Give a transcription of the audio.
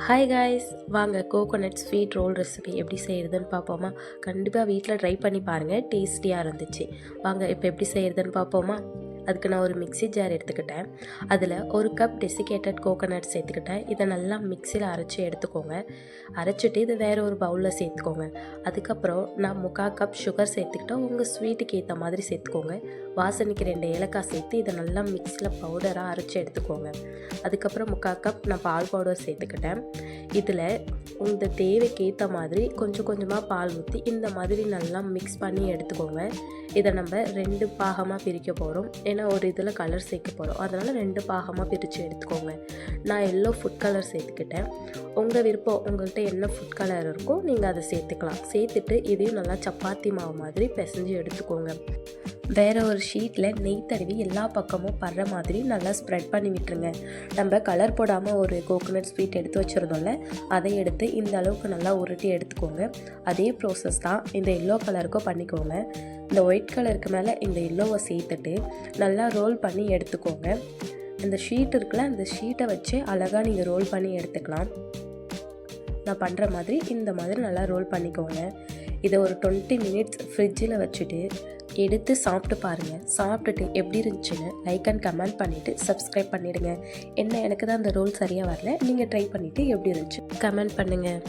Hi guys, வாங்க coconut sweet role recipe எப்படி செய்கிறதுன்னு பார்ப்போமா. கண்டிப்பாக வீட்டில் ட்ரை பண்ணி பாருங்கள், டேஸ்டியாக இருந்துச்சு. வாங்க இப்போ எப்படி செய்கிறதுன்னு பார்ப்போமா. அதுக்கு நான் ஒரு மிக்ஸி ஜார் எடுத்துக்கிட்டேன். அதில் 1 கப் டெசிகேட்டட் கோகோனட் சேர்த்துக்கிட்டேன். இதை நல்லா மிக்சியில் அரைச்சி எடுத்துக்கோங்க. அரைச்சிட்டு இது வேறு ஒரு பவுலில் சேர்த்துக்கோங்க. அதுக்கப்புறம் நான் 3/4 கப் சுகர் சேர்த்துக்கிட்டேன். உங்கள் ஸ்வீட்டுக்கு ஏற்ற மாதிரி சேர்த்துக்கோங்க. வாசனைக்கு 2 ஏலக்காய் சேர்த்து இதை நல்லா மிக்ஸியில் பவுடராக அரைச்சி எடுத்துக்கோங்க. அதுக்கப்புறம் 3/4 கப் நான் பால் பவுடர் சேர்த்துக்கிட்டேன். இதில் உங்கள் தேவைக்கு ஏற்ற மாதிரி கொஞ்சம் கொஞ்சமாக பால் ஊற்றி இந்த மாதிரி நல்லா மிக்ஸ் பண்ணி எடுத்துக்கோங்க. இதை நம்ம 2 பாகமாக பிரிக்க போகிறோம். ஏன்னா ஒரு இதில் கலர் சேர்க்க போகிறோம், அதனால் 2 பாகமாக பிரித்து எடுத்துக்கோங்க. நான் எல்லோ ஃபுட் கலர் சேர்த்துக்கிட்டேன். உங்கள் விருப்பம், உங்கள்கிட்ட என்ன ஃபுட் கலர் இருக்கோ நீங்கள் அதை சேர்த்துக்கலாம். சேர்த்துட்டு இதையும் நல்லா சப்பாத்தி மாவு மாதிரி பிசைஞ்சு எடுத்துக்கோங்க. வேறு ஒரு ஷீட்டில் நெய் தடவி எல்லா பக்கமும் படுற மாதிரி நல்லா ஸ்ப்ரெட் பண்ணி விட்டுருங்க. நம்ம கலர் போடாமல் ஒரு கோகோனட் ஸ்வீட் எடுத்து வச்சுருந்தோம்ல, அதை எடுத்து இந்த அளவுக்கு நல்லா உருட்டி எடுத்துக்கோங்க. அதே ப்ராசஸ் தான் இந்த எல்லோ கலருக்கும் பண்ணிக்கோங்க. இந்த ஒயிட் கலருக்கு மேலே இந்த எல்லோவை சேர்த்துட்டு நல்லா ரோல் பண்ணி எடுத்துக்கோங்க. இந்த ஷீட் இருக்குல்ல, அந்த ஷீட்டை வச்சு அழகாக நீங்கள் ரோல் பண்ணி எடுத்துக்கலாம். நான் பண்ணுற மாதிரி இந்த மாதிரி நல்லா ரோல் பண்ணிக்கோங்க. இதை ஒரு 20 மினிட்ஸ் ஃப்ரிட்ஜில் வச்சுட்டு எடுத்து சாப்பிட்டு பாருங்கள். சாப்பிட்டுட்டு எப்படி இருந்துச்சுன்னு லைக் அண்ட் கமெண்ட் பண்ணிவிட்டு சப்ஸ்கிரைப் பண்ணிவிடுங்க. எனக்கு தான் அந்த ரோல் சரியாக வரல, நீங்கள் ட்ரை பண்ணிவிட்டு எப்படி இருந்துச்சு கமெண்ட் பண்ணுங்கள்.